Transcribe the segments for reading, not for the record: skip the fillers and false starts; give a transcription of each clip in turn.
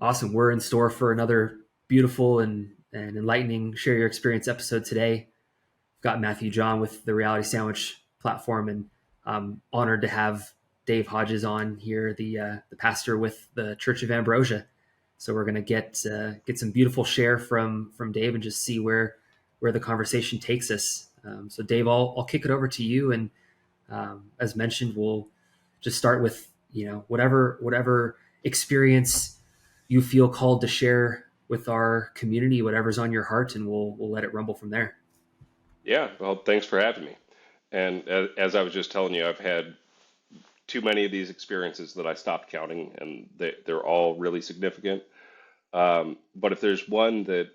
Awesome. We're in store for another beautiful and enlightening Share Your Experience episode today. I've got Matthew John with the Reality Sandwich platform, and I'm honored to have Dave Hodges on here, the pastor with the Church of Ambrosia. So we're going to get some beautiful share from Dave and just see where the conversation takes us. So Dave, I'll kick it over to you, and as mentioned, we'll just start with whatever experience you feel called to share with our community, whatever's on your heart, and we'll let it rumble from there. Yeah, well, thanks for having me. And as I was just telling you, I've had too many of these experiences that I stopped counting, and they're all really significant. But if there's one that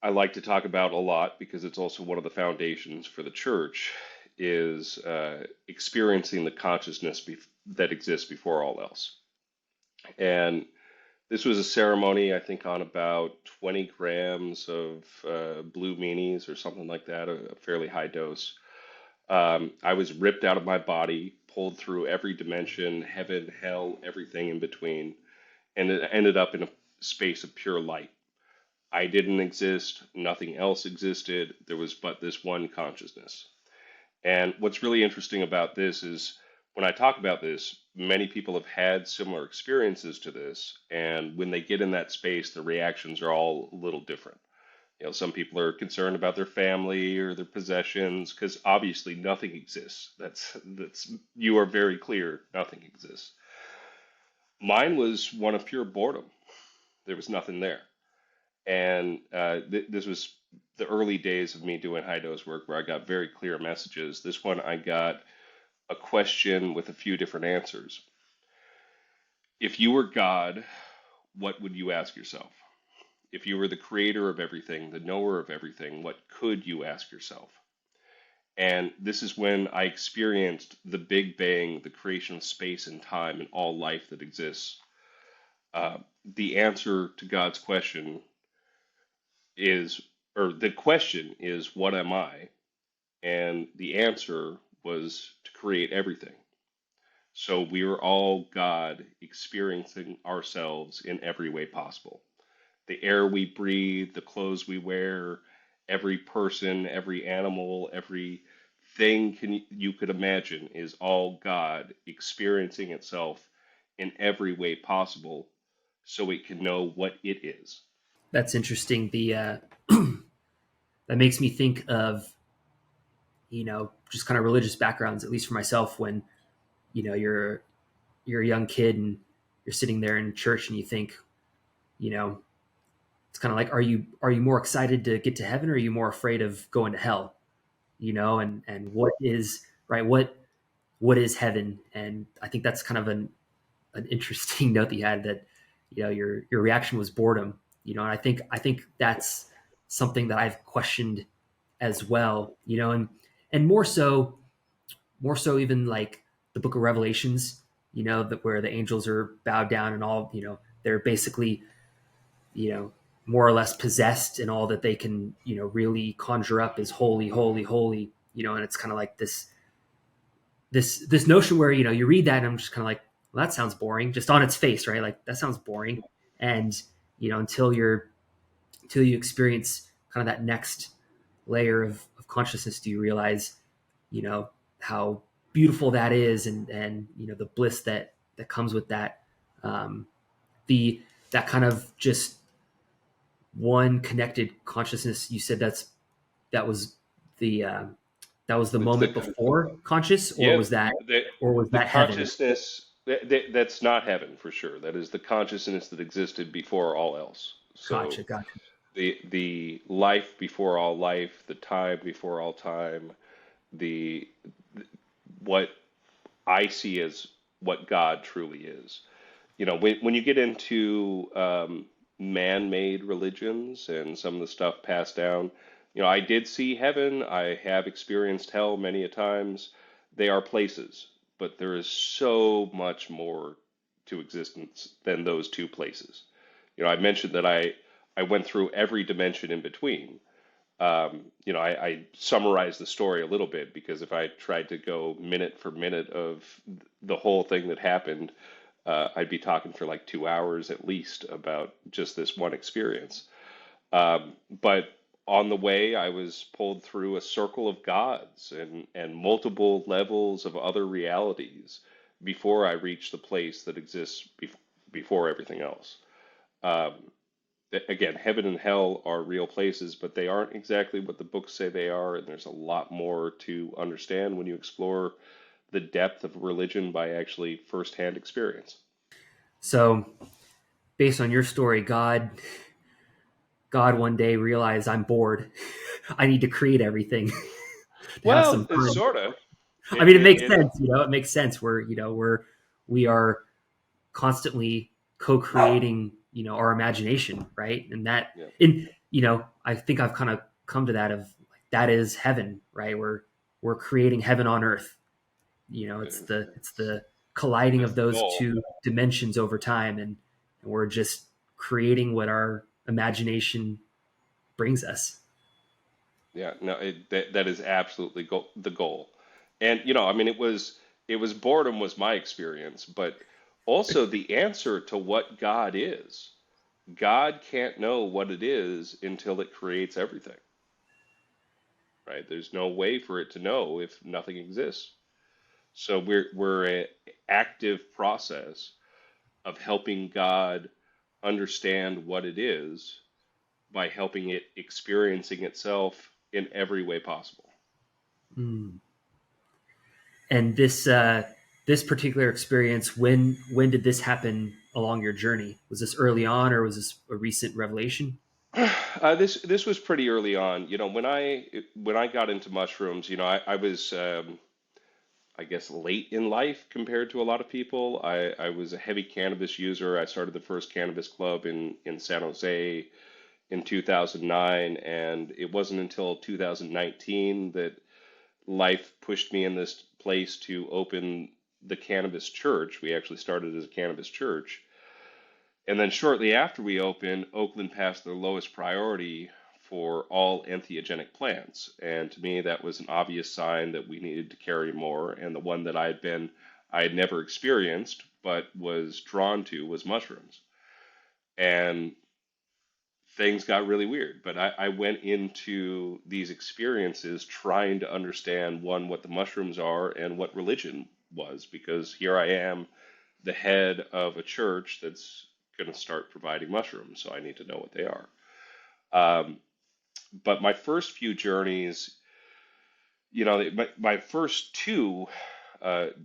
I like to talk about a lot because it's also one of the foundations for the church, is experiencing the consciousness that exists before all else. And this was a ceremony, I think, on about 20 grams of blue meanies or something like that, a fairly high dose. I was ripped out of my body, pulled through every dimension, heaven, hell, everything in between, and it ended up in a space of pure light. I didn't exist, nothing else existed, there was but this one consciousness. And what's really interesting about this is when I talk about this, many people have had similar experiences to this, and when they get in that space, the reactions are all a little different. Some people are concerned about their family or their possessions because obviously nothing exists. That's you are very clear, nothing exists. Mine was one of pure boredom. There was nothing there. And this was the early days of me doing high dose work where I got very clear messages. This one I got a question with a few different answers. If you were God, what would you ask yourself? If you were the creator of everything, the knower of everything, what could you ask yourself? And this is when I experienced the Big Bang, the creation of space and time and all life that exists. The answer to God's question is, or the question is, what am I? And the answer was to create everything. So we are all God experiencing ourselves in every way possible. The air we breathe, the clothes we wear, every person, every animal, every thing you could imagine is all God experiencing itself in every way possible so it can know what it is. That's interesting. The that makes me think of just kind of religious backgrounds, at least for myself. When you're a young kid and you're sitting there in church and you think, you know, it's kind of like, are you more excited to get to heaven, or are you more afraid of going to hell? And what is right? What is heaven? And I think that's kind of an interesting note that you had, that your reaction was boredom. And I think that's something that I've questioned as well. And more so even like the Book of Revelations. That where the angels are bowed down and all. They're basically you know more or less possessed, and all that they can really conjure up is holy, holy, holy. And it's kind of like this notion where you read that and I'm just kind of like, well, that sounds boring, just on its face, right? Like, that sounds boring. And until you experience kind of that next layer of consciousness, do you realize how beautiful that is, and the bliss that comes with that. The That kind of just one connected consciousness. You said that was the uh, that was the It's moment the before conscious, or Yeah, was that the or was the that heaven? consciousness that's not heaven for sure. That is the consciousness that existed before all else. So Gotcha. the life before all life, the time before all time, the what I see as what God truly is. When you get into man-made religions and some of the stuff passed down, I did see heaven. I have experienced hell many a times. They are places, but there is so much more to existence than those two places. I mentioned that I went through every dimension in between. I summarized the story a little bit because if I tried to go minute for minute of the whole thing that happened, I'd be talking for like 2 hours at least about just this one experience. But on the way, I was pulled through a circle of gods and multiple levels of other realities before I reached the place that exists before everything else. Um, Again, heaven and hell are real places, but they aren't exactly what the books say they are, and there's a lot more to understand when you explore the depth of religion by actually firsthand experience. So, based on your story, God one day realized I'm bored. I need to create everything to have Well, some fun. sort of. I It, mean, it it, makes it, sense. It makes sense. We are constantly co-creating, our imagination, right? And that, yeah, and I think I've kind of come to that of like, that is heaven, right? We're creating heaven on earth. It's the colliding that's of the those goal. two dimensions over time, and we're just creating what our imagination brings us. Yeah, no, that is absolutely the goal. And I mean, it was boredom was my experience, but also the answer to what God is. God can't know what it is until it creates everything, right? There's no way for it to know if nothing exists. So we're an active process of helping God understand what it is by helping it experiencing itself in every way possible. Mm. And this particular experience, when did this happen along your journey? Was this early on, or was this a recent revelation? This was pretty early on. When I got into mushrooms, I was I guess late in life compared to a lot of people. I was a heavy cannabis user. I started the first cannabis club in San Jose in 2009, and it wasn't until 2019 that life pushed me in this place to open the cannabis church. We actually started as a cannabis church. And then shortly after we opened, Oakland passed their lowest priority for all entheogenic plants. And to me, that was an obvious sign that we needed to carry more. And the one that I had never experienced, but was drawn to was mushrooms. And things got really weird. But I went into these experiences trying to understand one, what the mushrooms are and what religion was, because here I am, the head of a church that's going to start providing mushrooms, so I need to know what they are. Um, but my first few journeys, my first two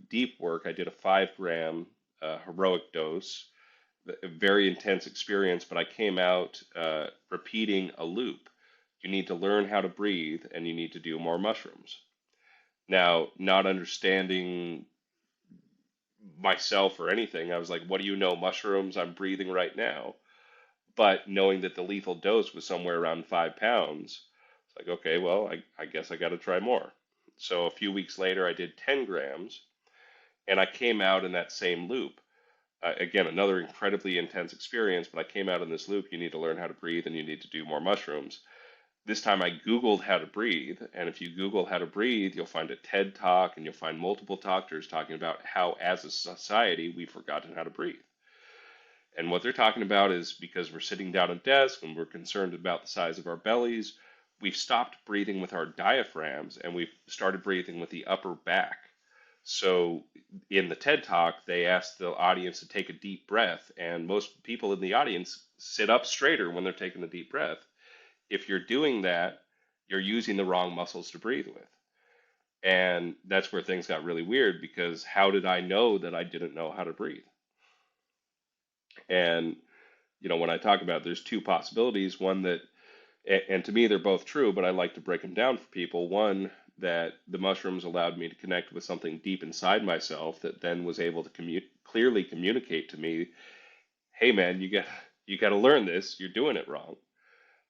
deep work, I did a 5 gram heroic dose, a very intense experience, but I came out repeating a loop. You need to learn how to breathe and you need to do more mushrooms. Now, not understanding myself or anything, I was like, what do you know, mushrooms? I'm breathing right now. But knowing that the lethal dose was somewhere around 5 pounds, it's like, okay, well, I guess I got to try more. So a few weeks later, I did 10 grams and I came out in that same loop. Again, another incredibly intense experience, but I came out in this loop. You need to learn how to breathe and you need to do more mushrooms. This time I Googled how to breathe. And if you Google how to breathe, you'll find a TED talk and you'll find multiple doctors talking about how, as a society, we've forgotten how to breathe. And what they're talking about is because we're sitting down at a desk and we're concerned about the size of our bellies, we've stopped breathing with our diaphragms and we've started breathing with the upper back. So in the TED Talk, they asked the audience to take a deep breath, and most people in the audience sit up straighter when they're taking a deep breath. If you're doing that, you're using the wrong muscles to breathe with. And that's where things got really weird because how did I know that I didn't know how to breathe? And when I talk about there's two possibilities, one that, and to me they're both true, but I like to break them down for people. One, that the mushrooms allowed me to connect with something deep inside myself that then was able to clearly communicate to me, hey man, you got to learn this, you're doing it wrong.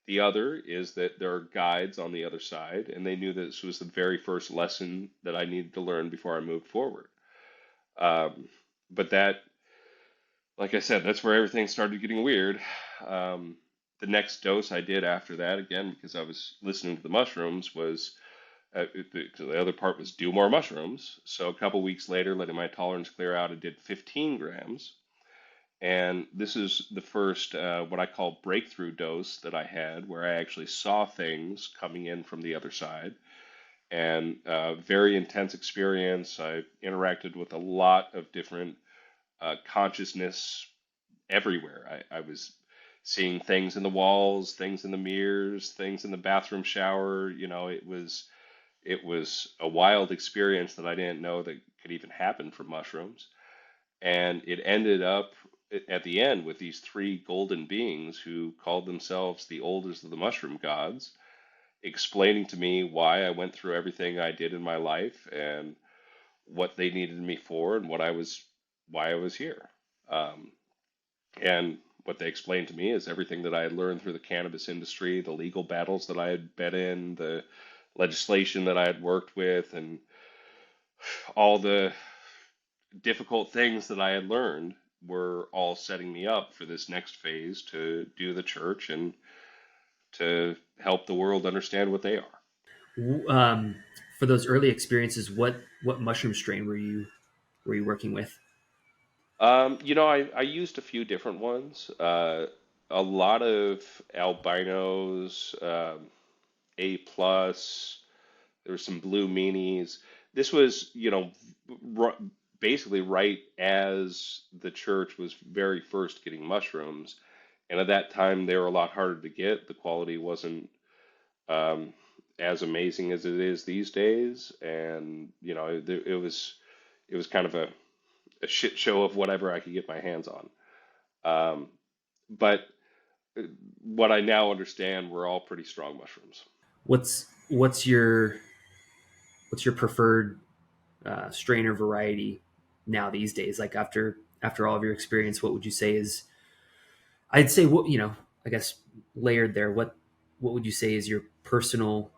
The other is that there are guides on the other side, and they knew that this was the very first lesson that I needed to learn before I moved forward. Um, but that, like I said, that's where everything started getting weird. The next dose I did after that, again, because I was listening to the mushrooms, was The other part was do more mushrooms. So a couple weeks later, letting my tolerance clear out, I did 15 grams. And this is the first, what I call breakthrough dose that I had, where I actually saw things coming in from the other side. And very intense experience. I interacted with a lot of different consciousness everywhere. I was seeing things in the walls, things in the mirrors, things in the bathroom shower. It was a wild experience that I didn't know that could even happen from mushrooms. And it ended up at the end with these three golden beings who called themselves the oldest of the mushroom gods, explaining to me why I went through everything I did in my life and what they needed me for and why I was here. Um, and what they explained to me is everything that I had learned through the cannabis industry, the legal battles that I had been in, the legislation that I had worked with, and all the difficult things that I had learned were all setting me up for this next phase to do the church and to help the world understand what they are. Um, for those early experiences, what mushroom strain were you working with? I used a few different ones. A lot of albinos, A plus. There were some blue meanies. This was, r basically right as the church was very first getting mushrooms, and at that time they were a lot harder to get. The quality wasn't um, as amazing as it is these days, and it was kind of a shit show of whatever I could get my hands on. Um, but what I now understand were all pretty strong mushrooms. What's what's your preferred strain or variety now these days? Like after all of your experience, what would you say is? I'd say what I guess layered there. What would you say is your personal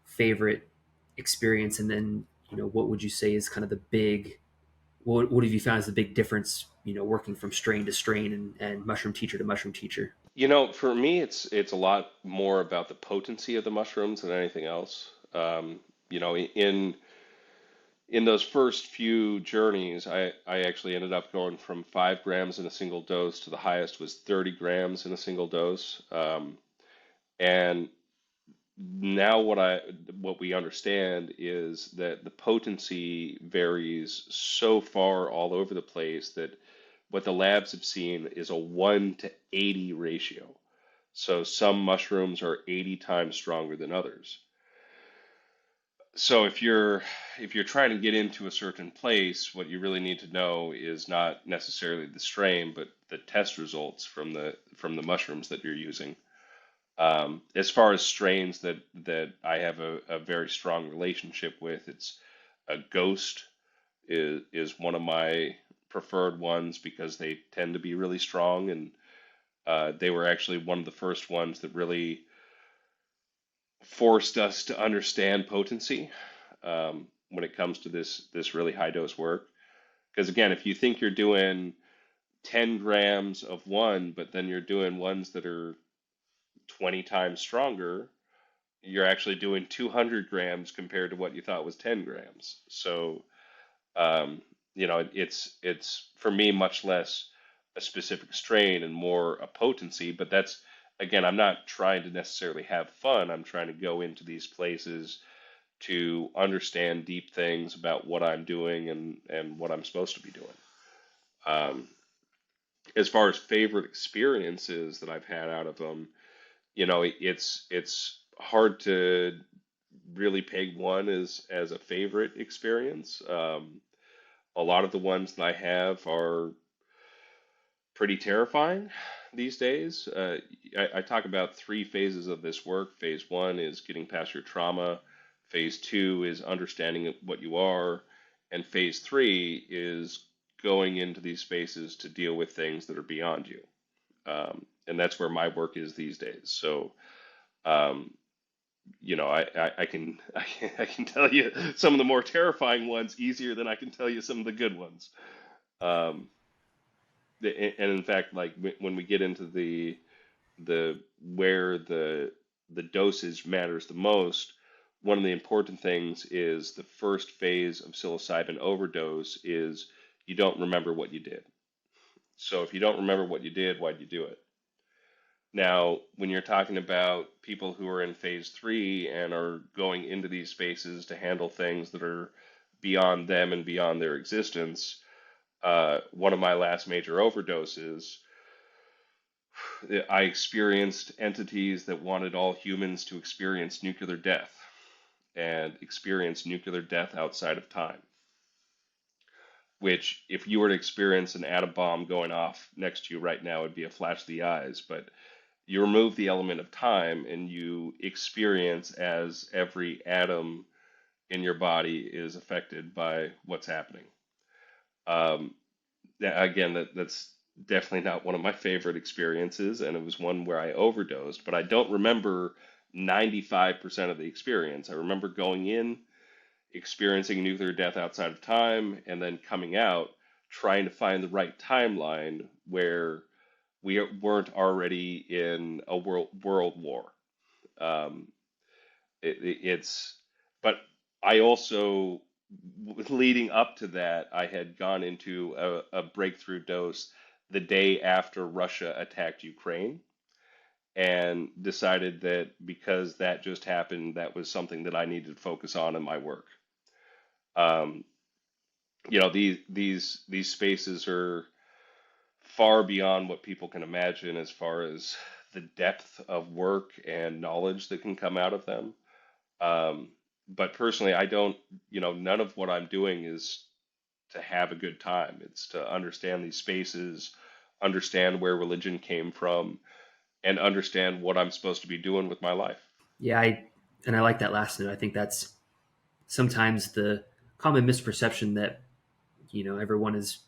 favorite experience, and then what would you say is kind of the big what have you found is the big difference? Working from strain to strain and mushroom teacher to mushroom teacher. For me, it's a lot more about the potency of the mushrooms than anything else. In those first few journeys, I actually ended up going from 5 grams in a single dose to the highest was 30 grams in a single dose. And now what we understand is that the potency varies so far all over the place that what the labs have seen is a 1 to 80 ratio. So some mushrooms are 80 times stronger than others. So if you're trying to get into a certain place, what you really need to know is not necessarily the strain, but the test results from the mushrooms that you're using. As far as strains that I have a very strong relationship with, it's a Ghost is one of my preferred ones because they tend to be really strong, and they were actually one of the first ones that really forced us to understand potency when it comes to this really high dose work. Because again, if you think you're doing 10 grams of one, but then you're doing ones that are 20 times stronger, you're actually doing 200 grams compared to what you thought was 10 grams. So, it's for me much less a specific strain and more a potency. But that's, again, I'm not trying to necessarily have fun. I'm trying to go into these places to understand deep things about what I'm doing and what I'm supposed to be doing. Um, as far as favorite experiences that I've had out of them, it's hard to really peg one as a favorite experience. A lot of the ones that I have are pretty terrifying these days. I talk about three phases of this work. Phase one is getting past your trauma. Phase two is understanding what you are. And phase three is going into these spaces to deal with things that are beyond you. And that's where my work is these days. So, um, I can, I can tell you some of the more terrifying ones easier than I can tell you some of the good ones. Um, and in fact, like when we get into the where the dosage matters the most, one of the important things is the first phase of psilocybin overdose is you don't remember what you did. So if you don't remember what you did, why'd you do it? Now, when you're talking about people who are in phase three and are going into these spaces to handle things that are beyond them and beyond their existence, one of my last major overdoses, I experienced entities that wanted all humans to experience nuclear death and experience nuclear death outside of time. Which, if you were to experience an atom bomb going off next to you right now, would be a flash of the eyes. But you remove the element of time and you experience as every atom in your body is affected by what's happening. Um, Again, that's definitely not one of my favorite experiences, and it was one where I overdosed, but I don't remember 95% of the experience. I remember going in, experiencing nuclear death outside of time, and then coming out, trying to find the right timeline where we weren't already in a world war. Um, it's, but I also, leading up to that, I had gone into a breakthrough dose the day after Russia attacked Ukraine and decided that because that just happened, that was something that I needed to focus on in my work. Um, these spaces are far beyond what people can imagine as far as the depth of work and knowledge that can come out of them. Um, but personally, I don't, none of what I'm doing is to have a good time. It's to understand these spaces, understand where religion came from, and understand what I'm supposed to be doing with my life. Yeah, I like that last note. I think that's sometimes the common misperception that everyone is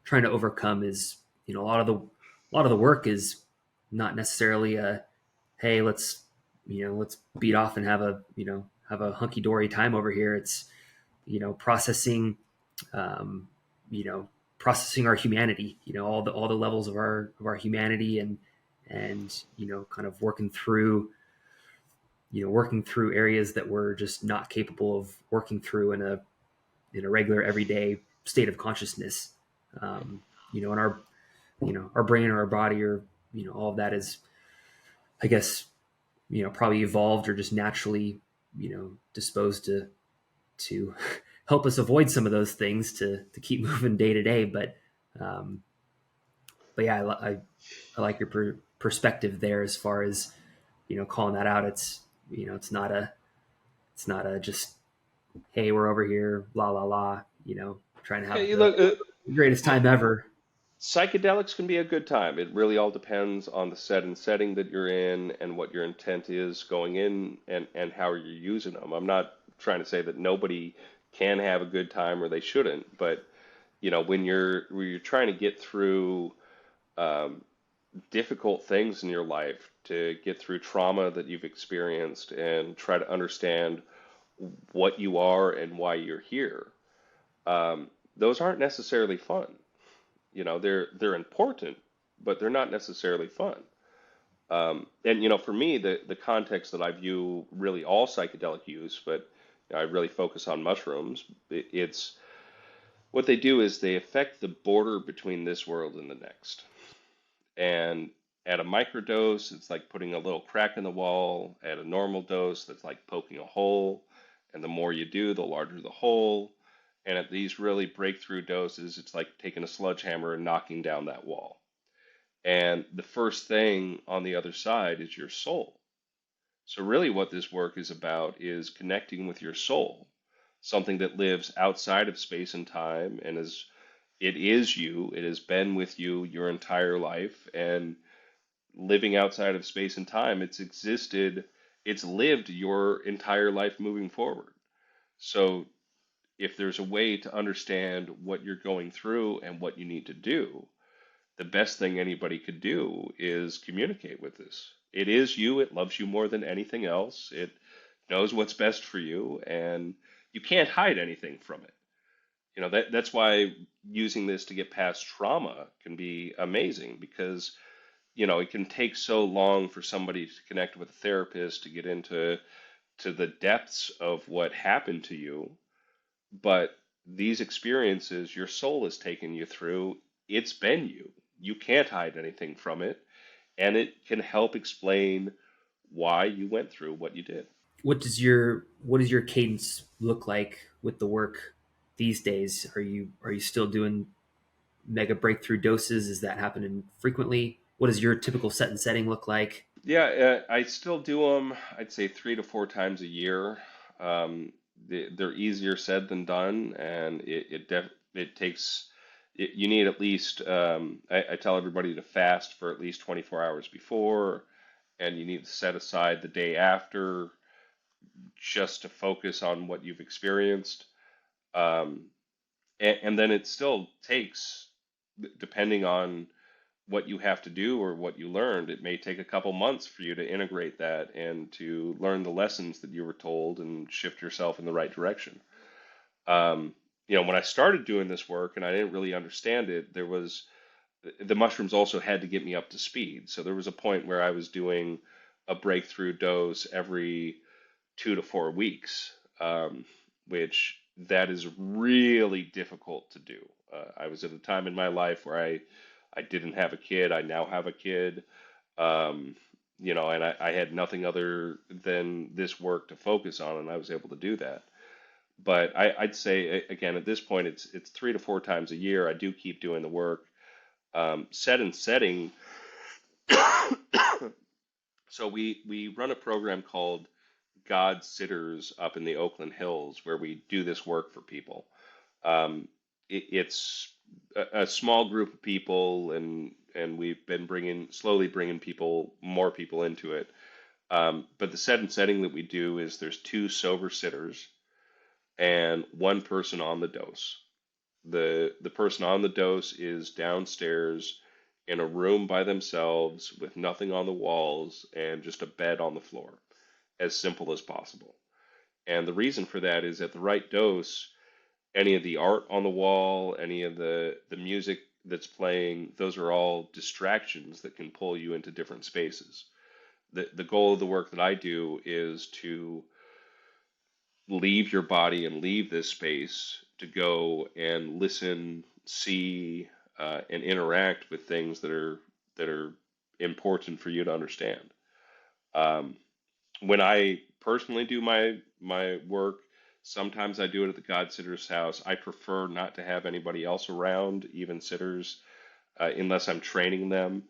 trying to overcome is a lot of the work is not necessarily a hey, let's beat off and have a hunky dory time over here. It's processing um, you know processing our humanity, all the levels of our humanity, and kind of working through areas that we're just not capable of working through in a regular everyday state of consciousness. And our brain or our body, or all of that is, I guess, probably evolved or just naturally disposed to help us avoid some of those things to keep moving day to day. But yeah, I like your perspective there as far as calling that out. It's not a just hey, we're over here, la la la, trying to Yeah, have you the look, greatest time ever. psychedelics can be a good time. It really all depends on the set and setting that you're in and what your intent is going in and how you're using them. I'm not trying to say that nobody can have a good time or they shouldn't, but when you're trying to get through um, difficult things in your life, to get through trauma that you've experienced and try to understand what you are and why you're here, those aren't necessarily fun. They're important, but they're not necessarily fun. And for me, the context that I view really all psychedelic use, but I really focus on mushrooms. It's what they do is they affect the border between this world and the next. And at a microdose, it's like putting a little crack in the wall. At a normal dose, that's like poking a hole. And the more you do, the larger the hole. And at these really breakthrough doses, it's like taking a sledgehammer and knocking down that wall. And the first thing on the other side is your soul. So, really, what this work is about is connecting with your soul, something that lives outside of space and time and it is you, it has been with you your entire life. And living outside of space and time, it's existed, it's lived your entire life moving forward. So, if there's a way to understand what you're going through and what you need to do, the best thing anybody could do is communicate with this. It is you, it loves you more than anything else, it knows what's best for you, and you can't hide anything from it. That's why using this to get past trauma can be amazing because it can take so long for somebody to connect with a therapist to get into to the depths of what happened to you, but these experiences your soul has taken you through, it's been you. You can't hide anything from it, and it can help explain why you went through what you did. What does your cadence look like with the work these days? Are you still doing mega breakthrough doses? Is that happening frequently? What does your typical set and setting look like? Yeah, I still do them, I'd say 3 to 4 times a year. They're easier said than done, and it takes, you need at least, I tell everybody to fast for at least 24 hours before, and you need to set aside the day after just to focus on what you've experienced. Um, and then it still takes, depending on what you have to do or what you learned, it may take a couple months for you to integrate that and to learn the lessons that you were told and shift yourself in the right direction. Um, when I started doing this work and I didn't really understand it, the mushrooms also had to get me up to speed. So there was a point where I was doing a breakthrough dose every 2 to 4 weeks, which that is really difficult to do. I was at a time in my life where I didn't have a kid. I now have a kid. Um, and I had nothing other than this work to focus on, and I was able to do that. But I'd say again at this point it's 3 to 4 times a year. I do keep doing the work. Set and setting. So we run a program called God Sitters up in the Oakland Hills where we do this work for people. It's a small group of people, and we've been slowly bringing more people into it. But the set and setting that we do is there's two sober sitters and one person on the dose. The person on the dose is downstairs in a room by themselves with nothing on the walls and just a bed on the floor, as simple as possible. And the reason for that is at the right dose, any of the art on the wall, any of the music that's playing, those are all distractions that can pull you into different spaces. The goal of the work that I do is to leave your body and leave this space to go and listen, see, and interact with things that are important for you to understand. Um, when I personally do my work, sometimes I do it at the God Sitter's house. I prefer not to have anybody else around, even sitters, unless I'm training them.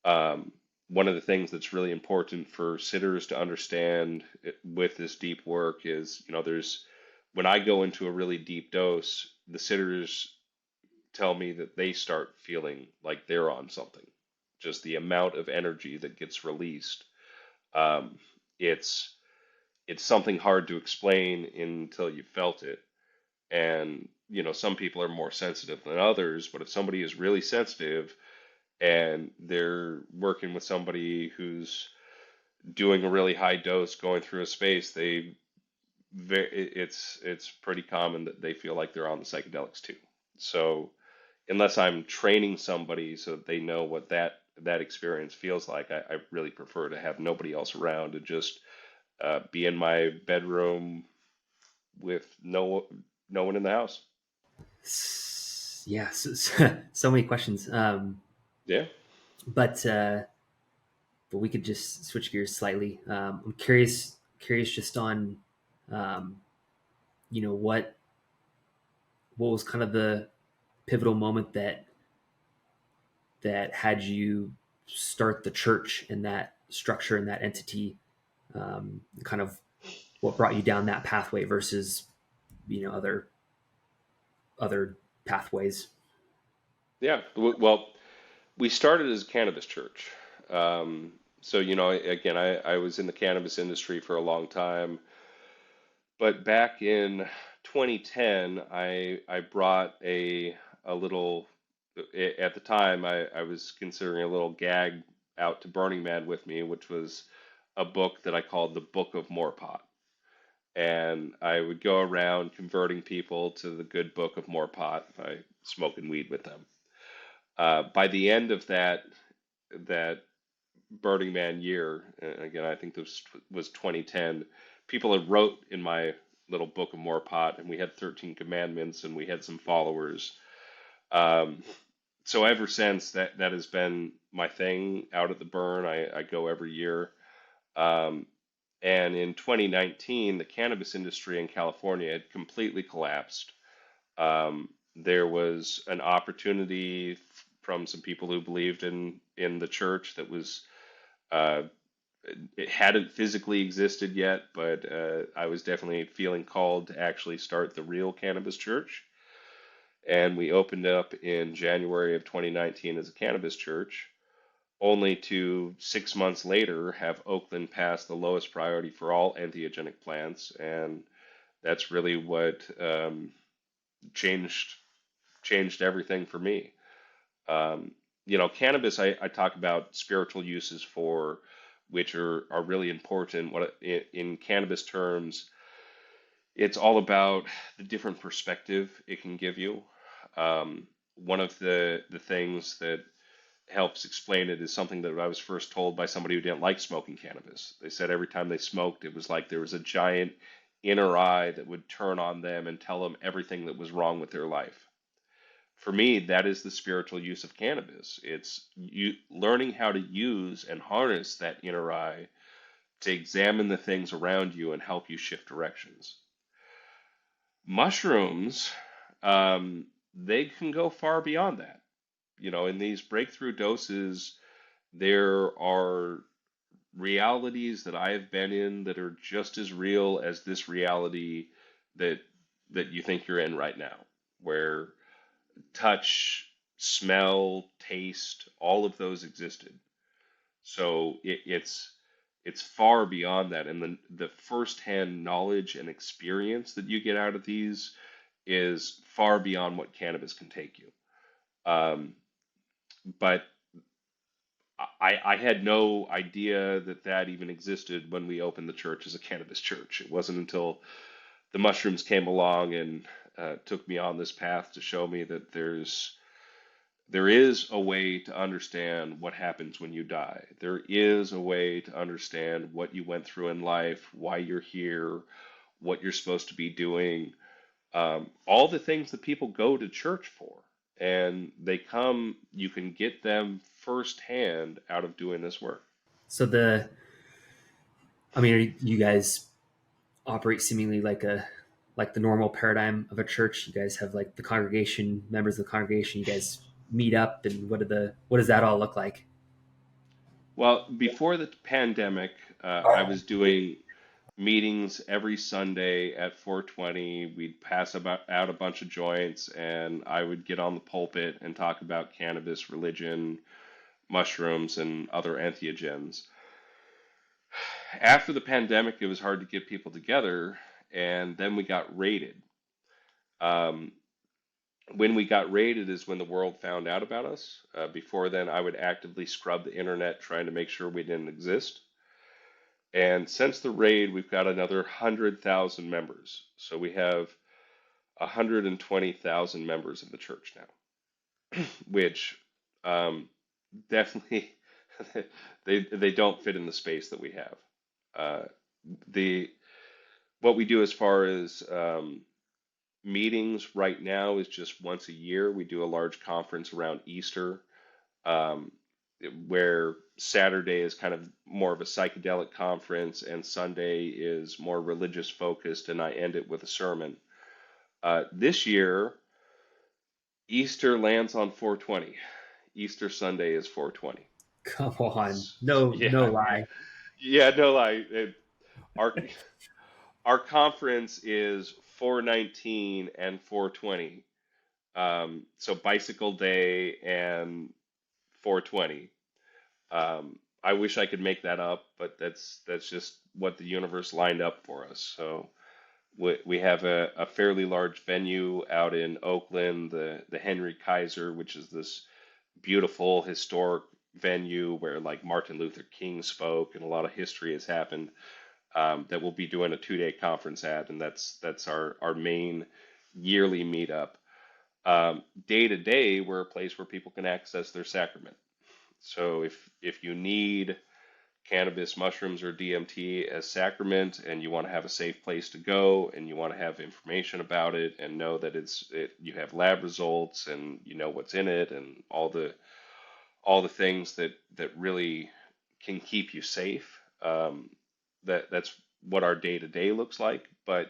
Um, One of the things that's really important for sitters to understand with this deep work is, there's when I go into a really deep dose, the sitters tell me that they start feeling like they're on something. Just the amount of energy that gets released. Um, it's it's something hard to explain until you felt it. And, some people are more sensitive than others, but if somebody is really sensitive and they're working with somebody who's doing a really high dose going through a space, it's pretty common that they feel like they're on the psychedelics too. So unless I'm training somebody so that they know what that experience feels like, I really prefer to have nobody else around and just be in my bedroom with no one in the house. Yeah, so many questions. Yeah. But we could just switch gears slightly. I'm curious just on, um, what was kind of the pivotal moment that had you start the church and that structure and that entity, kind of what brought you down that pathway versus other pathways. Yeah. Well, we started as a cannabis church. So, again, I was in the cannabis industry for a long time, but back in 2010, I brought a little, at the time, I was considering a little gag out to Burning Man with me, which was a book that I called the Book of Morpot. And I would go around converting people to the good book of Morpot by smoking weed with them. By the end of that Burning Man year, and again, I think this was 2010. people had wrote in my little book of Morpot, and we had 13 commandments, and we had some followers. Um, so ever since that has been my thing out at the burn. I go every year. Um, and in 2019, the cannabis industry in California had completely collapsed. There was an opportunity from some people who believed in the church that was uh, it hadn't physically existed yet, but I was definitely feeling called to actually start the real cannabis church. And we opened up in January of 2019 as a cannabis church, only to 6 months later have Oakland pass the lowest priority for all entheogenic plants, and that's really what changed changed everything for me. Um, Cannabis, I talk about spiritual uses for which are really important. In cannabis terms, it's all about the different perspective it can give you. One of the things that helps explain it is something that I was first told by somebody who didn't like smoking cannabis. They said every time they smoked, it was like there was a giant inner eye that would turn on them and tell them everything that was wrong with their life. For me, that is the spiritual use of cannabis. It's you learning how to use and harness that inner eye to examine the things around you and help you shift directions. Mushrooms, they can go far beyond that. In these breakthrough doses, there are realities that I have been in that are just as real as this reality that that you think you're in right now, where touch, smell, taste, all of those existed. So it's far beyond that, and the firsthand knowledge and experience that you get out of these is far beyond what cannabis can take you. Um, but I had no idea that even existed when we opened the church as a cannabis church. It wasn't until the mushrooms came along and took me on this path to show me that there is a way to understand what happens when you die. There is a way to understand what you went through in life, why you're here, what you're supposed to be doing, all the things that people go to church for. And you can get them firsthand out of doing this work. So I mean, you guys operate seemingly like the normal paradigm of a church. You guys have like the congregation, members of the congregation. You guys meet up, and what does that all look like? Well, before the pandemic, I was doing meetings every Sunday at 4:20. We'd out a bunch of joints, and I would get on the pulpit and talk about cannabis, religion, mushrooms, and other entheogens. After the pandemic, it was hard to get people together, and then we got raided. Um, when we got raided is when the world found out about us. Before then, I would actively scrub the internet trying to make sure we didn't exist. And since the raid, we've got another 100,000 members. So we have 120,000 members of the church now, which definitely they don't fit in the space that we have. Uh, the what we do as far as meetings right now is just once a year. We do a large conference around Easter, um, where Saturday is kind of more of a psychedelic conference and Sunday is more religious focused, and I end it with a sermon. This year, Easter lands on 420. Easter Sunday is 420. Come on, no Yeah, lie. yeah, no lie. Our our conference is 419 and 420. So Bicycle Day and 420. I wish I could make that up, but that's just what the universe lined up for us. So we have a fairly large venue out in Oakland, the Henry Kaiser, which is this beautiful historic venue where like Martin Luther King spoke and a lot of history has happened. That we'll be doing a 2-day conference at, and that's our main yearly meetup. Day to day, we're a place where people can access their sacrament. So if you need cannabis, mushrooms, or DMT as sacrament, and you want to have a safe place to go, and you want to have information about it, and know that you have lab results, and you know what's in it, and all the things that really can keep you safe. That's what our day to day looks like, but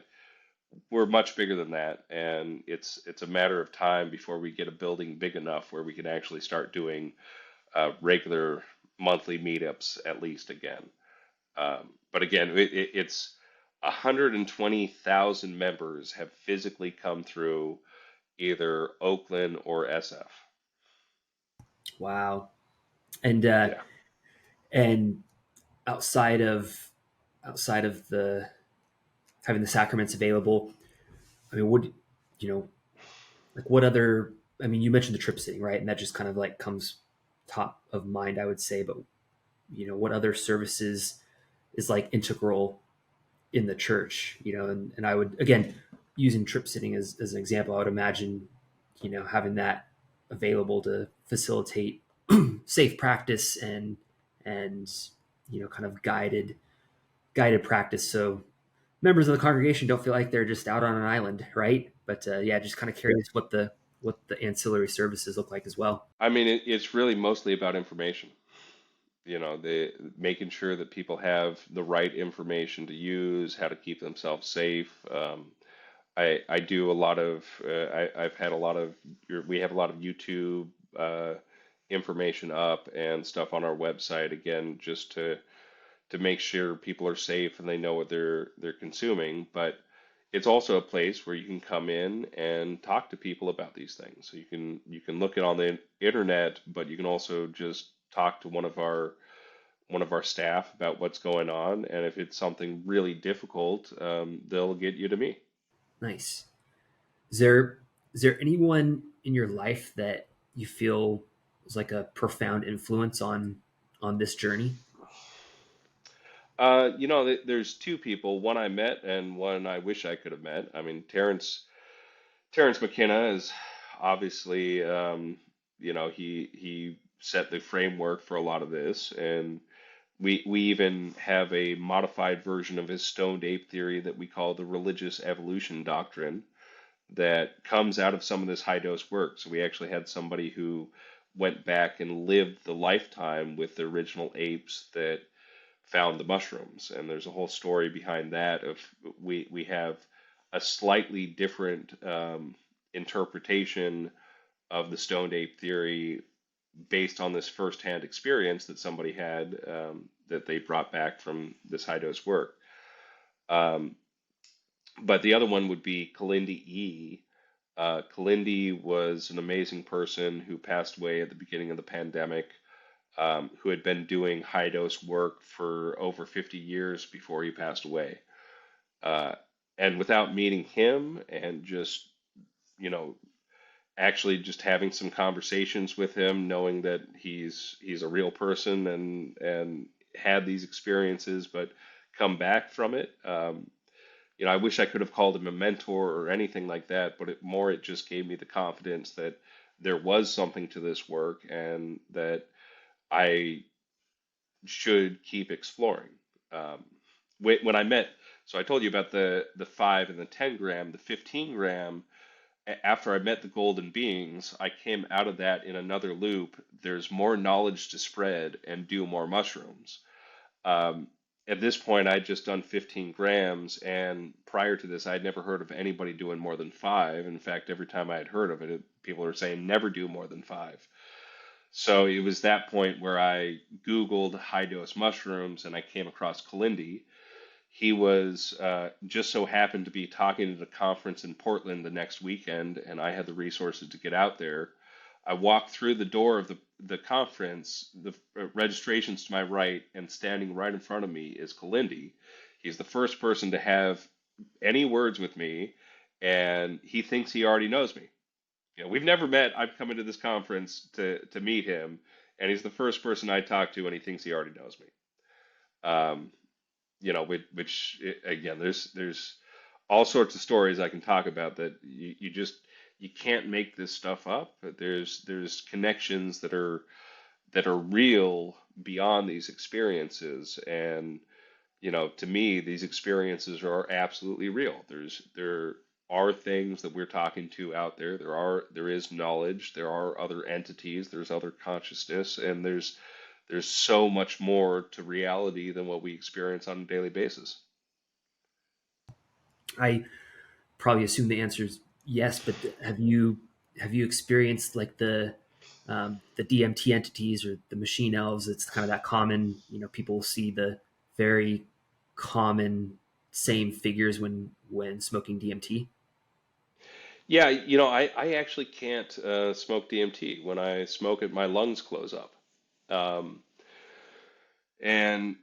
we're much bigger than that, and it's a matter of time before we get a building big enough where we can actually start doing regular monthly meetups at least again. But again, it's 120,000 members have physically come through either Oakland or SF. Wow. And Yeah. and outside of the having the sacraments available, I mean, what you know, like what other? I mean, you mentioned the trip sitting, right? And that just kind of like comes top of mind, I would say. But what other services is like integral in the church? And I would, again, using trip sitting as an example, I would imagine, having that available to facilitate safe practice and kind of guided practice, so members of the congregation don't feel like they're just out on an island, right? But yeah, just kind of curious what the ancillary services look like as well. I mean, it's really mostly about information. The making sure that people have the right information to use, how to keep themselves safe. I do a lot of I've had a lot of we have a lot of YouTube information up and stuff on our website again, just to make sure people are safe and they know what they're consuming. But it's also a place where you can come in and talk to people about these things. So you can look it on the internet, but you can also just talk to one of our staff about what's going on, and if it's something really difficult, they'll get you to me. Nice. Is there anyone in your life that you feel was like a profound influence on this journey? There's two people, one I met and one I wish I could have met. I mean, Terrence McKenna is obviously, he set the framework for a lot of this, and we even have a modified version of his stoned ape theory that we call the religious evolution doctrine that comes out of some of this high dose work. So we actually had somebody who went back and lived the lifetime with the original apes that found the mushrooms, and there's a whole story behind that. Of we have a slightly different interpretation of the stoned ape theory based on this firsthand experience that somebody had, that they brought back from this high dose work. Um, but the other one would be Kalindi E. Kalindi was an amazing person who passed away at the beginning of the pandemic, who had been doing high dose work for over 50 years before he passed away. Uh, and without meeting him and just, you know, actually just having some conversations with him, knowing that he's a real person and had these experiences, but come back from it. I wish I could have called him a mentor or anything like that, but it just gave me the confidence that there was something to this work and that I should keep exploring. Um, when I met, so I told you about the 5 and the 10 gram, the 15 gram. After I met the golden beings, I came out of that in another loop. There's more knowledge to spread and do more mushrooms. Um, at this point, I'd just done 15 grams, and prior to this, I'd never heard of anybody doing more than 5. In fact, every time I had heard of it, people were saying never do more than 5. So it was that point where I Googled high dose mushrooms and I came across Kalindi. He was just so happened to be talking at a conference in Portland the next weekend, and I had the resources to get out there. I walked through the door of the conference, the registration's to my right, and standing right in front of me is Kalindi. He's the first person to have any words with me, and he thinks he already knows me. We've never met. I've come into this conference to meet him, and he's the first person I talk to, and he thinks he already knows me. Um, which again, there's all sorts of stories I can talk about that you can't make this stuff up. There's connections that are real beyond these experiences. And to me, these experiences are absolutely real. There are things that we're talking to out there. There is knowledge. There are other entities. There's other consciousness, and there's so much more to reality than what we experience on a daily basis. I probably assume the answer is yes, but have you experienced like the DMT entities or the machine elves? It's kind of that common. People see the very common same figures when smoking DMT. Yeah, I actually can't smoke DMT. When I smoke it, my lungs close up. Um, and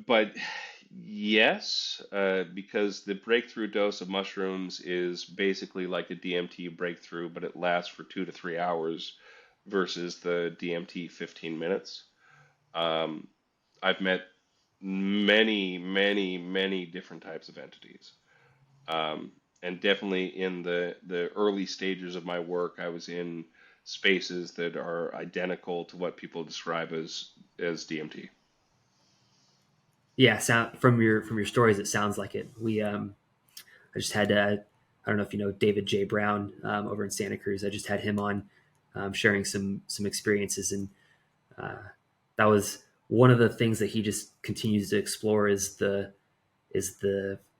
but yes, because the breakthrough dose of mushrooms is basically like a DMT breakthrough, but it lasts for 2 to 3 hours versus the DMT 15 minutes. Um, I've met many, many, many different types of entities. Um, and definitely in the early stages of my work, I was in spaces that are identical to what people describe as DMT. Yeah, sound from your stories, it sounds like it. I just had I don't know if you know David J. Brown over in Santa Cruz. I just had him on sharing some experiences, and uh, that was one of the things that he just continues to explore is the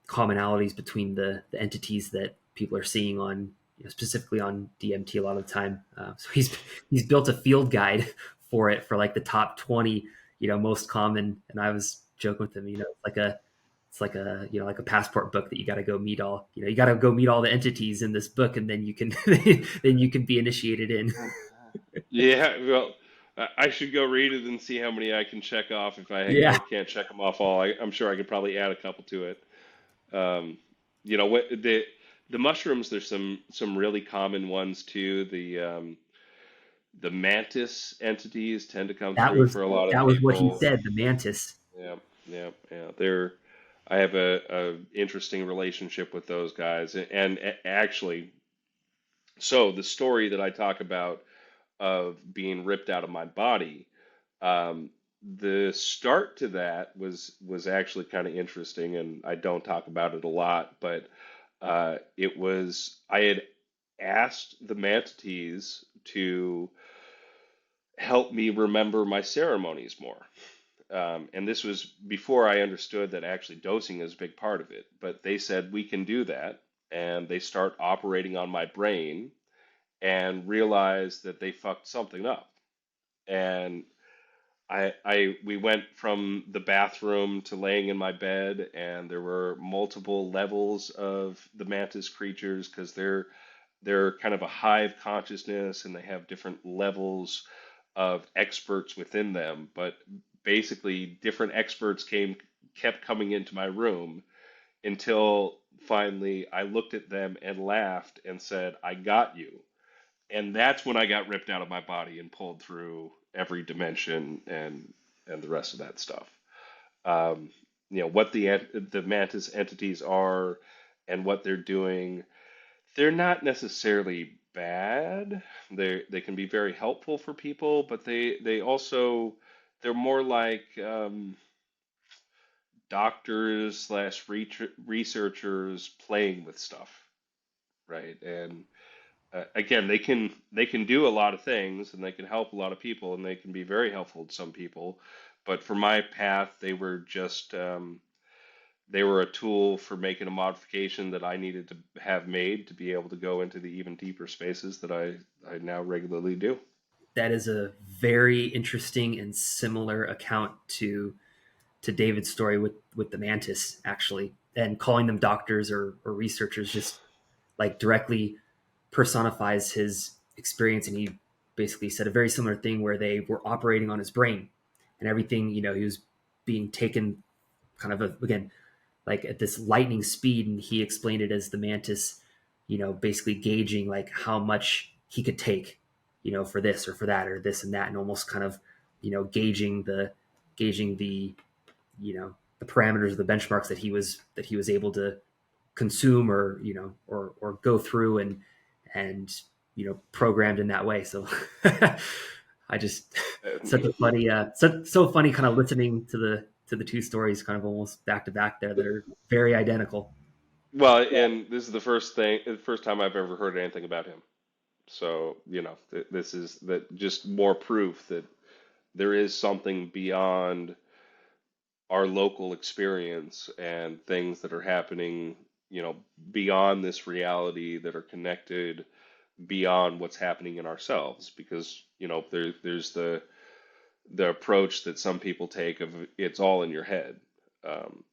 commonalities between the entities that people are seeing on specifically on DMT a lot of the time. So he's built a field guide for it for like the top 20 most common. And I was joking with him, it's like a like a passport book that you got to go meet all you got to go meet all the entities in this book, and then you can then you can be initiated in. Yeah, well, I should go read it and see how many I can check off. If I Yeah, can't check them off all, I'm sure I could probably add a couple to it. Um, what the mushrooms? There's some really common ones too. The mantis entities tend to come that through was for a lot of that was what he people. said. The mantis. Yeah, yeah, yeah. I have a interesting relationship with those guys, and actually, so the story that I talk about of being ripped out of my body, um, the start to that was actually kind of interesting, and I don't talk about it a lot, but it was I had asked the manatees to help me remember my ceremonies more. And this was before I understood that actually dosing is a big part of it. But they said we can do that, and they start operating on my brain and realized that they fucked something up. And we went from the bathroom to laying in my bed, and there were multiple levels of the mantis creatures because they're kind of a hive consciousness, and they have different levels of experts within them. But basically, different experts kept coming into my room until finally I looked at them and laughed and said, "I got you." And that's when I got ripped out of my body and pulled through every dimension and the rest of that stuff. Um, what the mantis entities are and what they're doing. They're not necessarily bad. They can be very helpful for people, but they also they're more like doctors slash researchers playing with stuff, right? And again, they can do a lot of things, and they can help a lot of people, and they can be very helpful to some people. But for my path, they were a tool for making a modification that I needed to have made to be able to go into the even deeper spaces that I now regularly do. That is a very interesting and similar account to David's story with the mantis, actually. And calling them doctors or researchers just like directly personifies his experience. And he basically said a very similar thing where they were operating on his brain and everything. He was being taken kind of again like at this lightning speed, and he explained it as the mantis, basically gauging like how much he could take, for this or for that or this and that, and almost kind of, gauging the the parameters of the benchmarks that he was able to consume or or go through and programmed in that way. So I just such Uh, a funny, so funny, kind of listening to the two stories, kind of almost back to back there that are very identical. Well, and this is the first time I've ever heard anything about him. So, this is that just more proof that there is something beyond our local experience and things that are happening, beyond this reality that are connected beyond what's happening in ourselves. Because, there's the approach that some people take of it's all in your head. Um,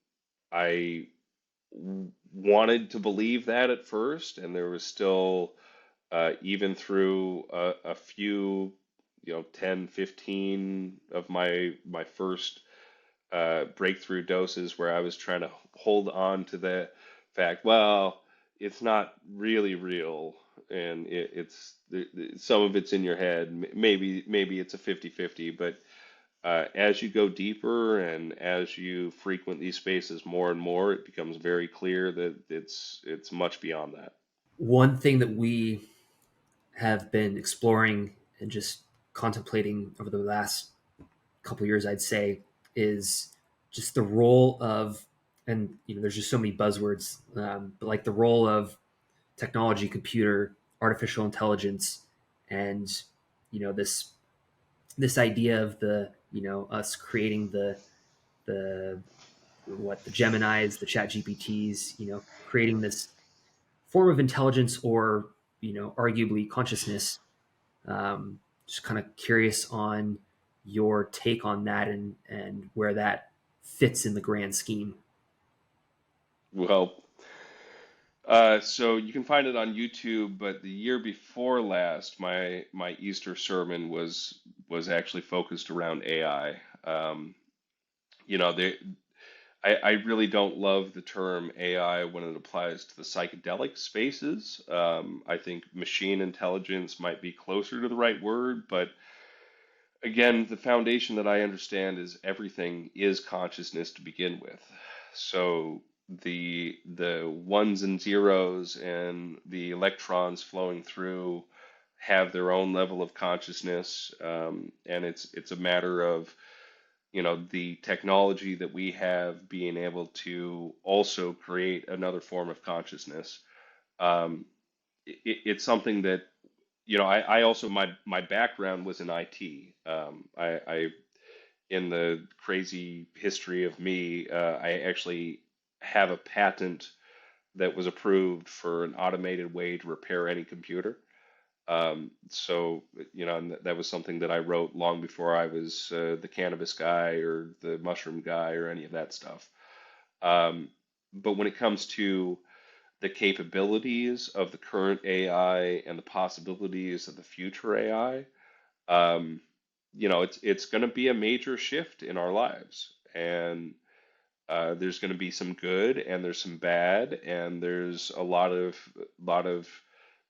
I wanted to believe that at first, and there was still, even through a few, 10, 15 of my first breakthrough doses where I was trying to hold on to the fact, well, it's not really real, and some of it's in your head. Maybe it's a 50-50, but as you go deeper and as you frequent these spaces more and more, it becomes very clear that it's much beyond that. One thing that we have been exploring and just contemplating over the last couple of years, I'd say, is just the role of, and there's just so many buzzwords, but like the role of technology, computer, artificial intelligence, and this idea of us creating the the Geminis, the Chat GPTs, creating this form of intelligence or arguably consciousness. Just kind of curious on your take on that and where that fits in the grand scheme. Well, so you can find it on YouTube, but the year before last, my Easter sermon was actually focused around AI. You know, they, I really don't love the term AI when it applies to the psychedelic spaces. I think machine intelligence might be closer to the right word, but again, the foundation that I understand is everything is consciousness to begin with. So the ones and zeros and the electrons flowing through have their own level of consciousness, and it's a matter of the technology that we have being able to also create another form of consciousness. Um, it's something that I also my background was in IT. I in the crazy history of me, I actually have a patent that was approved for an automated way to repair any computer. So, and that was something that I wrote long before I was the cannabis guy or the mushroom guy or any of that stuff. Um, but when it comes to the capabilities of the current AI and the possibilities of the future AI, um, it's going to be a major shift in our lives, and there's going to be some good, and there's some bad, and there's a lot of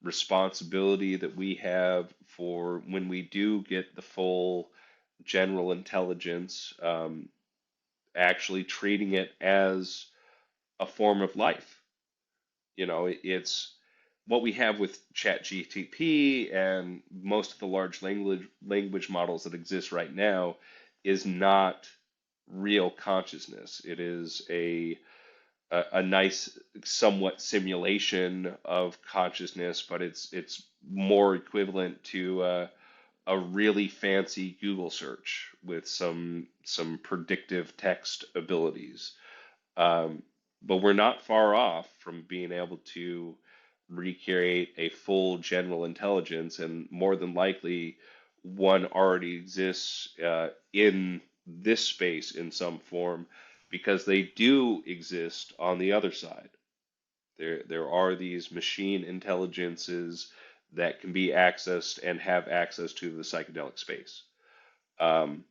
responsibility that we have for when we do get the full general intelligence, actually treating it as a form of life. It's what we have with ChatGTP and most of the large language models that exist right now is not real consciousness. It is a nice, somewhat simulation of consciousness, but it's more equivalent to a really fancy Google search with some predictive text abilities. Um, but we're not far off from being able to recreate a full general intelligence, and more than likely, one already exists in this space in some form because they do exist on the other side. There are these machine intelligences that can be accessed and have access to the psychedelic space. Um,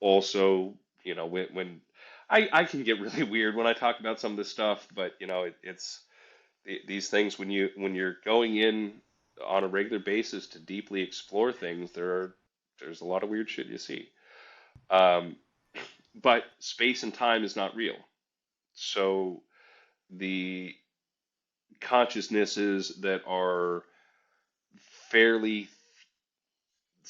Also, when I can get really weird when I talk about some of this stuff, but it's these things when you're going in on a regular basis to deeply explore things, there's a lot of weird shit you see. Um, but space and time is not real. So the consciousnesses that are fairly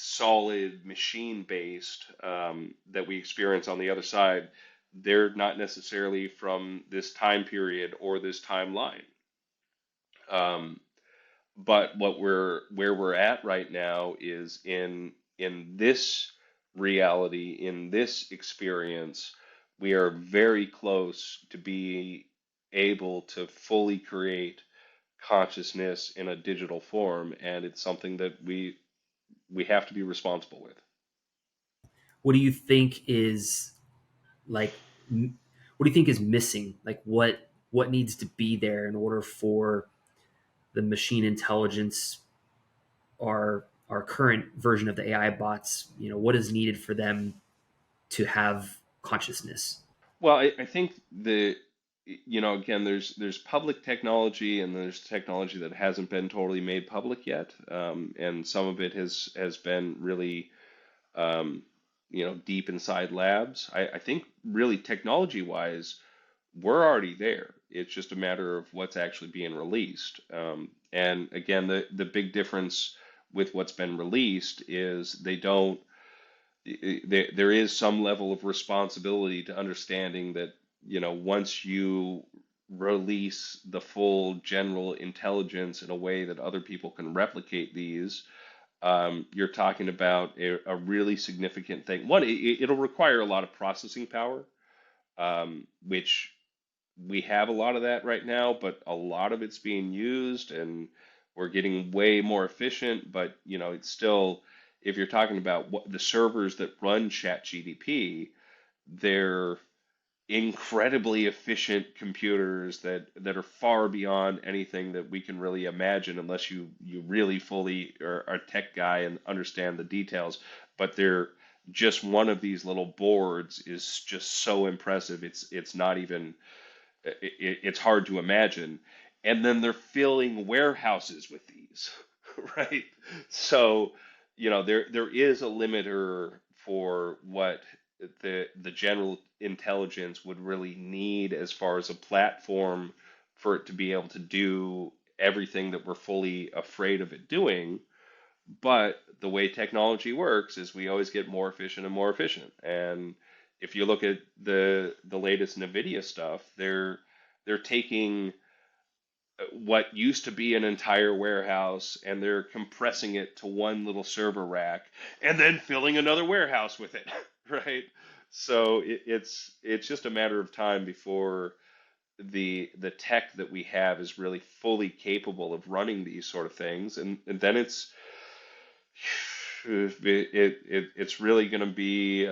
solid machine based that we experience on the other side, they're not necessarily from this time period or this timeline. Um, but where we're at right now is in this reality, in this experience, we are very close to be able to fully create consciousness in a digital form, and it's something that we have to be responsible with. What do you think is like what do you think is missing? Like what needs to be there in order for the machine intelligence, our current version of the AI bots, what is needed for them to have consciousness? Well, I think again, there's public technology and there's technology that hasn't been totally made public yet, and some of it has been really deep inside labs. I think really technology wise, we're already there. It's just a matter of what's actually being released. And again, the big difference with what's been released is they don't there is some level of responsibility to understanding that, once you release the full general intelligence in a way that other people can replicate these, you're talking about a really significant thing. One, it'll require a lot of processing power, which we have a lot of that right now, but a lot of it's being used and we're getting way more efficient. But it's still, if you're talking about what the servers that run ChatGDP, they're incredibly efficient computers that are far beyond anything that we can really imagine unless you really fully are a tech guy and understand the details. But they're just one of these little boards is just so impressive. It's not even it's hard to imagine. And then they're filling warehouses with these, right? So, there is a limiter for what the general intelligence would really need as far as a platform for it to be able to do everything that we're fully afraid of it doing. But the way technology works is we always get more efficient and more efficient. And if you look at the latest NVIDIA stuff, they're taking what used to be an entire warehouse and they're compressing it to one little server rack and then filling another warehouse with it, right? So it's just a matter of time before the tech that we have is really fully capable of running these sort of things, and then it's really going to be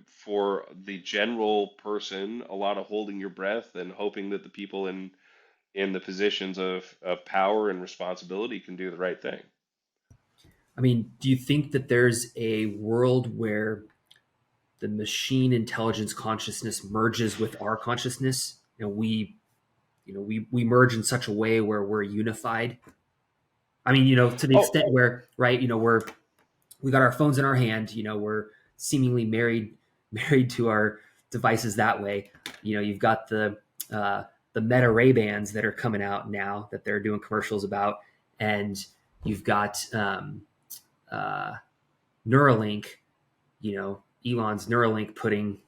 for the general person a lot of holding your breath and hoping that the people in the positions of power and responsibility can do the right thing. I mean, do you think that there's a world where the machine intelligence consciousness merges with our consciousness and we merge in such a way where we're unified? I mean, to the Oh, extent where, right, we got our phones in our hand, we're seemingly married to our devices that way. You've got the Meta Ray Bans that are coming out now that they're doing commercials about, and you've got uh, Neuralink, Elon's Neuralink putting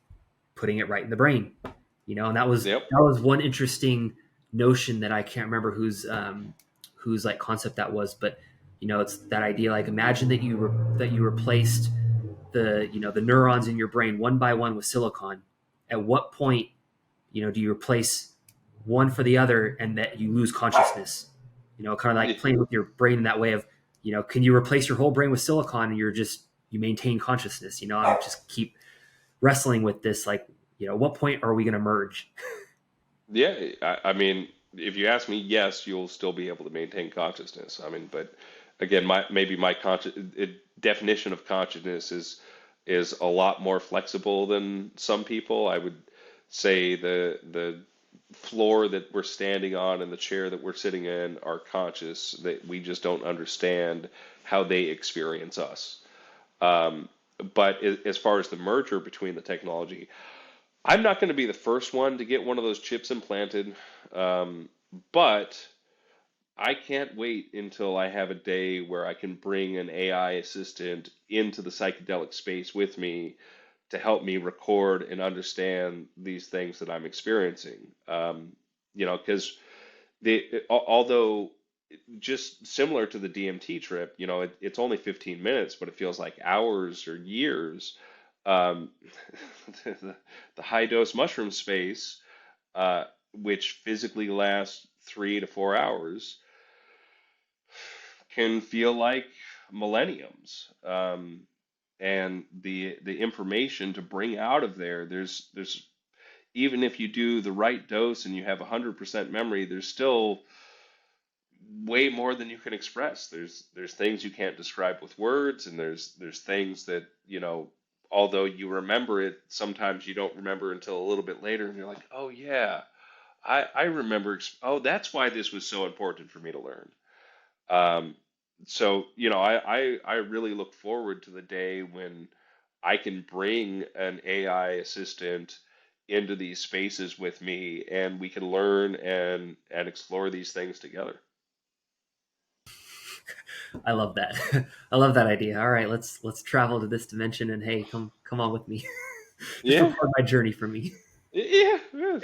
it right in the brain, and that was yep. one interesting notion that I can't remember whose like concept that was, but it's that idea, like imagine that you replaced the neurons in your brain one by one with silicon. At what point do you replace one for the other and that you lose consciousness? Kind of like playing with your brain in that way of, can you replace your whole brain with silicon and you maintain consciousness? I just keep wrestling with this, like, at what point are we going to merge? Yeah, I mean, if you ask me, yes, you'll still be able to maintain consciousness. I mean, but again, maybe my definition of consciousness is a lot more flexible than some people. I would say the floor that we're standing on and the chair that we're sitting in are conscious, that we just don't understand how they experience us. Um, but as far as the merger between the technology, I'm not going to be the first one to get one of those chips implanted, but I can't wait until I have a day where I can bring an AI assistant into the psychedelic space with me to help me record and understand these things that I'm experiencing. Because although just similar to the DMT trip, it's only 15 minutes, but it feels like hours or years. Um, the high dose mushroom space, which physically lasts 3 to 4 hours, can feel like millenniums. And the information to bring out of there, there's even if you do the right dose and you have 100% memory, there's still way more than you can express. There's things you can't describe with words, and there's things that, although you remember it, sometimes you don't remember until a little bit later, and you're like, oh yeah, I remember. Oh, that's why this was so important for me to learn. Um, so, I really look forward to the day when I can bring an AI assistant into these spaces with me, and we can learn and explore these things together. I love that. I love that idea. All right, let's travel to this dimension, and hey, come on with me. Just Yeah, record my journey for me. yeah, yeah.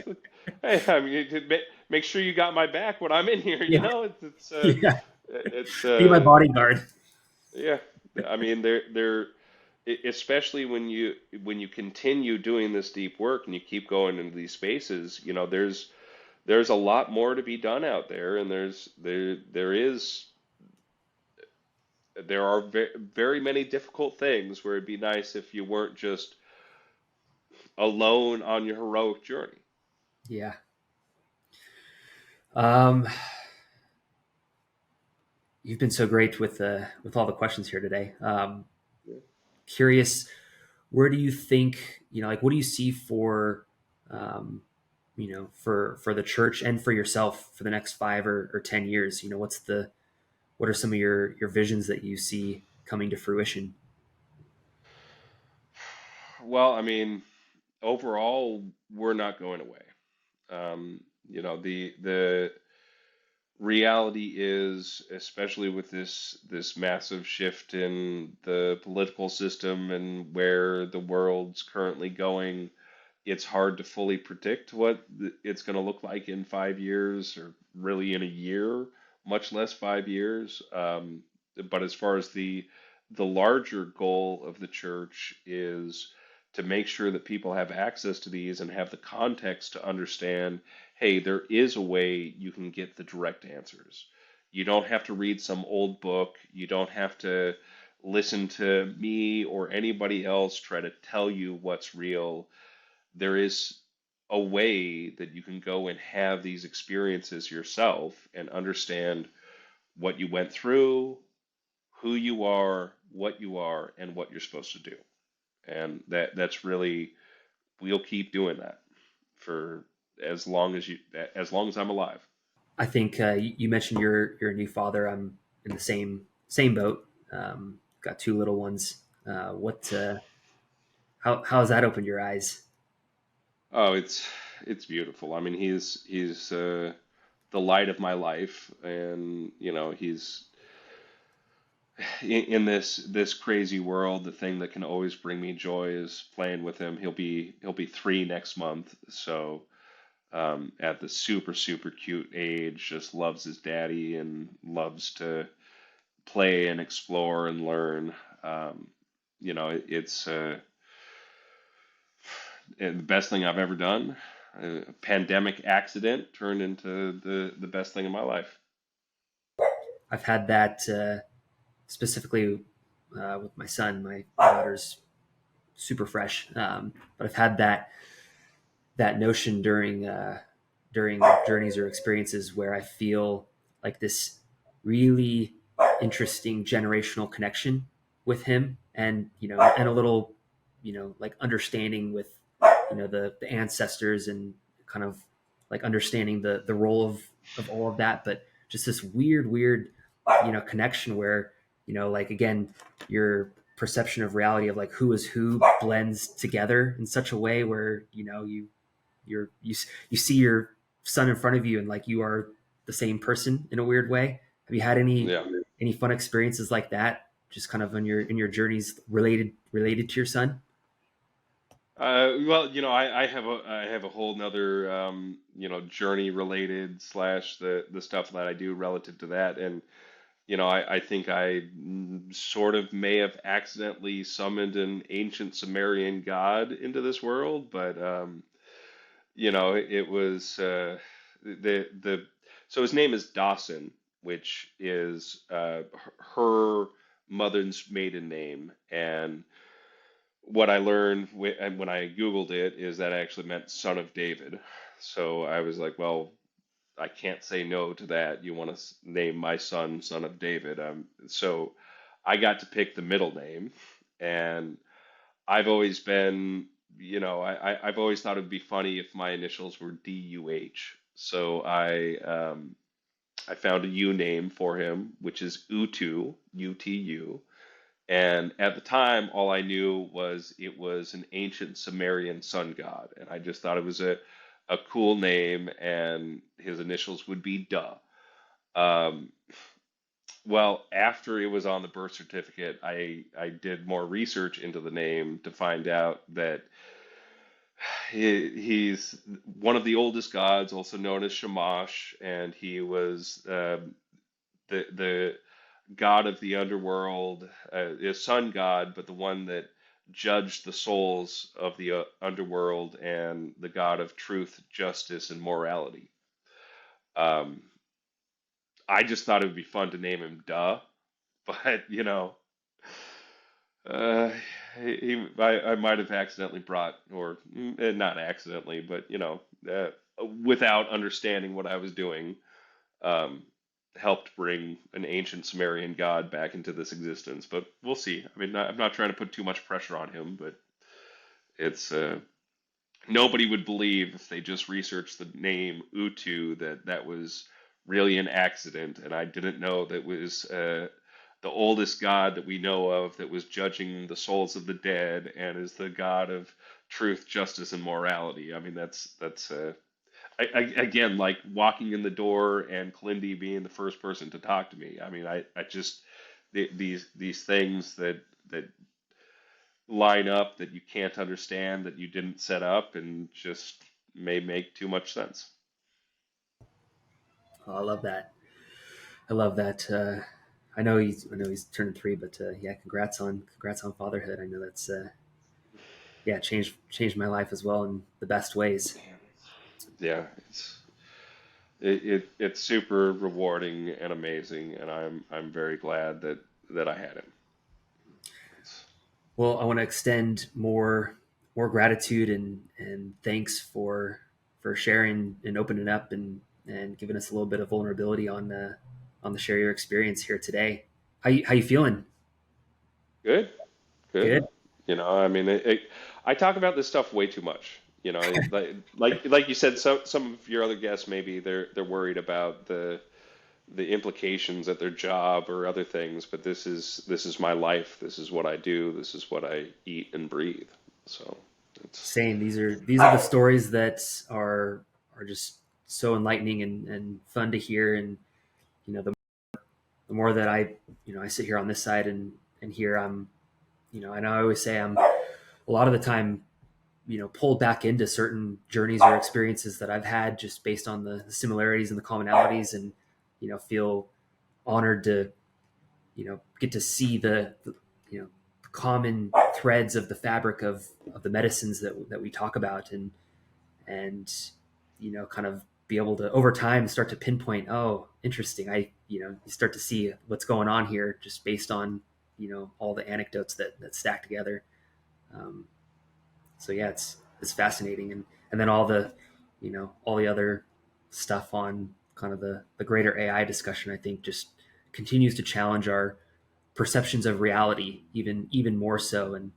Hey, I mean, make sure you got my back when I'm in here. Yeah, yeah. It's Be my bodyguard. yeah. I mean, especially when you continue doing this deep work and you keep going into these spaces, there's a lot more to be done out there, and there are very many difficult things where it'd be nice if you weren't just alone on your heroic journey. Yeah. Um, you've been so great with all the questions here today. Curious, where do you think, like, what do you see for, um, for the church and for yourself for the next 5 or 10 years? What are some of your visions that you see coming to fruition? Well, I mean, overall, we're not going away. The reality is, especially with this massive shift in the political system and where the world's currently going, it's hard to fully predict what it's going to look like in 5 years, or really in a year, much less 5 years. But as far as the larger goal of the church is to make sure that people have access to these and have the context to understand, hey, there is a way you can get the direct answers. You don't have to read some old book. You don't have to listen to me or anybody else try to tell you what's real. There is a way that you can go and have these experiences yourself and understand what you went through, who you are, and what you're supposed to do. And that's really, we'll keep doing that for as long as I'm alive. I think you mentioned you're a new father. I'm in the same boat. Got two little ones. What how has that opened your eyes? Oh, it's beautiful. I mean, he's the light of my life, and he's in this crazy world. The thing that can always bring me joy is playing with him. He'll be 3 next month, so at the super super cute age, just loves his daddy and loves to play and explore and learn. It's the best thing I've ever done. A pandemic accident turned into the best thing in my life. I've had that specifically with my son. My daughter's super fresh, but I've had that notion during journeys or experiences where I feel like this really interesting generational connection with him, and and a little, like understanding with the ancestors, and kind of like understanding the role of all of that, but just this weird connection where like, again, your perception of reality of like who is who blends together in such a way where you see your son in front of you, and like you are the same person in a weird way. Have you had Yeah. any fun experiences like that, just kind of in your journeys related to your son? Well, I have a whole nother journey related slash the stuff that I do relative to that, and I think I sort of may have accidentally summoned an ancient Sumerian god into this world, but it was the so his name is Dawson, which is her mother's maiden name, and what I learned when I Googled it is that actually meant son of David. So I was like, well, I can't say no to that. You want to name my son son of David? So I got to pick the middle name, and I've always been, I've always thought it'd be funny if my initials were DUH. So I found a U name for him, which is Utu, UTU. And at the time, all I knew was it was an ancient Sumerian sun god, and I just thought it was a cool name, and his initials would be Duh. Um, well, after it was on the birth certificate, I did more research into the name to find out that he's one of the oldest gods, also known as Shamash, and he was the god of the underworld, a sun god, but the one that judged the souls of the underworld, and the god of truth, justice, and morality. Um, I just thought it would be fun to name him Duh, but uh, I might have accidentally brought, or not accidentally, but without understanding what I was doing, um, helped bring an ancient Sumerian god back into this existence. But we'll see. I mean, I'm not trying to put too much pressure on him, but it's nobody would believe if they just researched the name Utu that that was really an accident, and I didn't know that was the oldest god that we know of that was judging the souls of the dead and is the god of truth, justice, and morality. I mean, that's again, like walking in the door and Clindy being the first person to talk to me. I mean, I just these things that line up that you can't understand, that you didn't set up, and just may make too much sense. Oh, I love that. I love that. I know he's turning 3, but yeah, congrats on fatherhood. I know that's yeah, changed my life as well in the best ways. Yeah, it's super rewarding and amazing, and I'm very glad that I had him. It's, Well, I want to extend more gratitude and thanks for sharing and opening up and giving us a little bit of vulnerability on the share your experience here today. How you feeling? good, good. Good. I mean, I talk about this stuff way too much. Like you said, some of your other guests maybe they're worried about the implications at their job or other things, but this is my life. This is what I do. This is what I eat and breathe. So it's Same. These are the stories that are just so enlightening and fun to hear. And the more that I sit here on this side and here I'm, and I always say I'm a lot of the time, pulled back into certain journeys or experiences that I've had just based on the similarities and the commonalities, and feel honored to get to see the common threads of the fabric of the medicines that we talk about, and kind of be able to over time start to pinpoint, oh, interesting, you start to see what's going on here just based on all the anecdotes that stack together. um, so yeah, it's fascinating, and then all the other stuff on kind of the greater AI discussion, I think, just continues to challenge our perceptions of reality even more so, and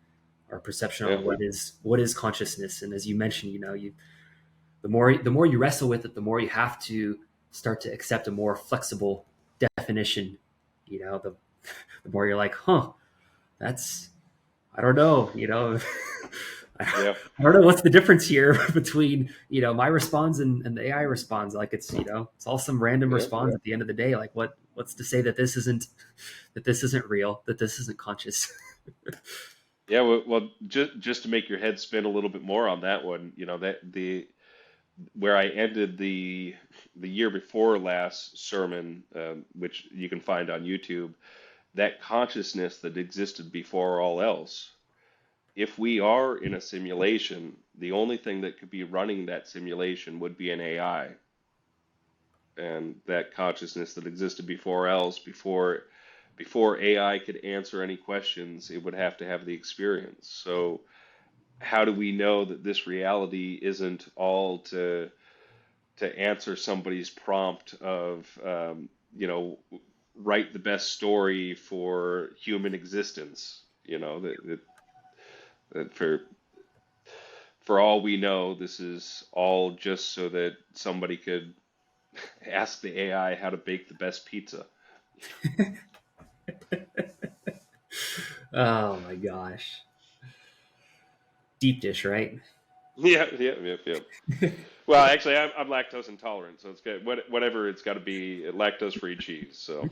our perception yeah, on what is consciousness. And as you mentioned, the more you wrestle with it, the more you have to start to accept a more flexible definition. The more you're like, huh, that's, I don't know, Yeah. I don't know what's the difference here between, my response and the AI response. Like it's, it's all some random Yeah. response at the end of the day. Like what's to say that this isn't real, that this isn't conscious. Yeah. Well, just to make your head spin a little bit more on that one, that the where I ended the year before last sermon, which you can find on YouTube, that consciousness that existed before all else. If we are in a simulation, the only thing that could be running that simulation would be an AI, and that consciousness that existed before else, before AI could answer any questions, it would have to have the experience. So how do we know that this reality isn't all to answer somebody's prompt of write the best story for human existence? That for all we know, this is all just so that somebody could ask the AI how to bake the best pizza. Oh my gosh. Deep dish, right? Yeah, yeah, yeah, yeah. Well, actually, I'm lactose intolerant, so it's good. Whatever it's got to be, lactose-free cheese. So,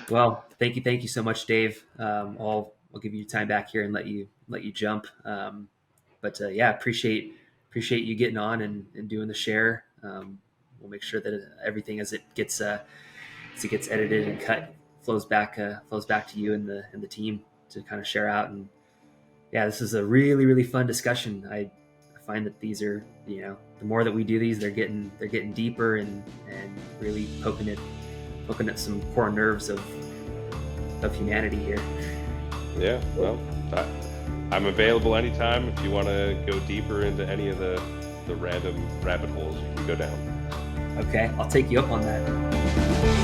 Well, thank you so much, Dave. I'll give you time back here and let you jump. But yeah, appreciate you getting on and doing the share. We'll make sure that everything as it gets edited and cut flows back to you and the team to kind of share out. And yeah, this is a really fun discussion. I find that these are, the more that we do these, they're getting deeper and really poking at some core nerves of humanity here. yeah, well, I'm available anytime if you want to go deeper into any of the random rabbit holes you can go down. Okay, I'll take you up on that.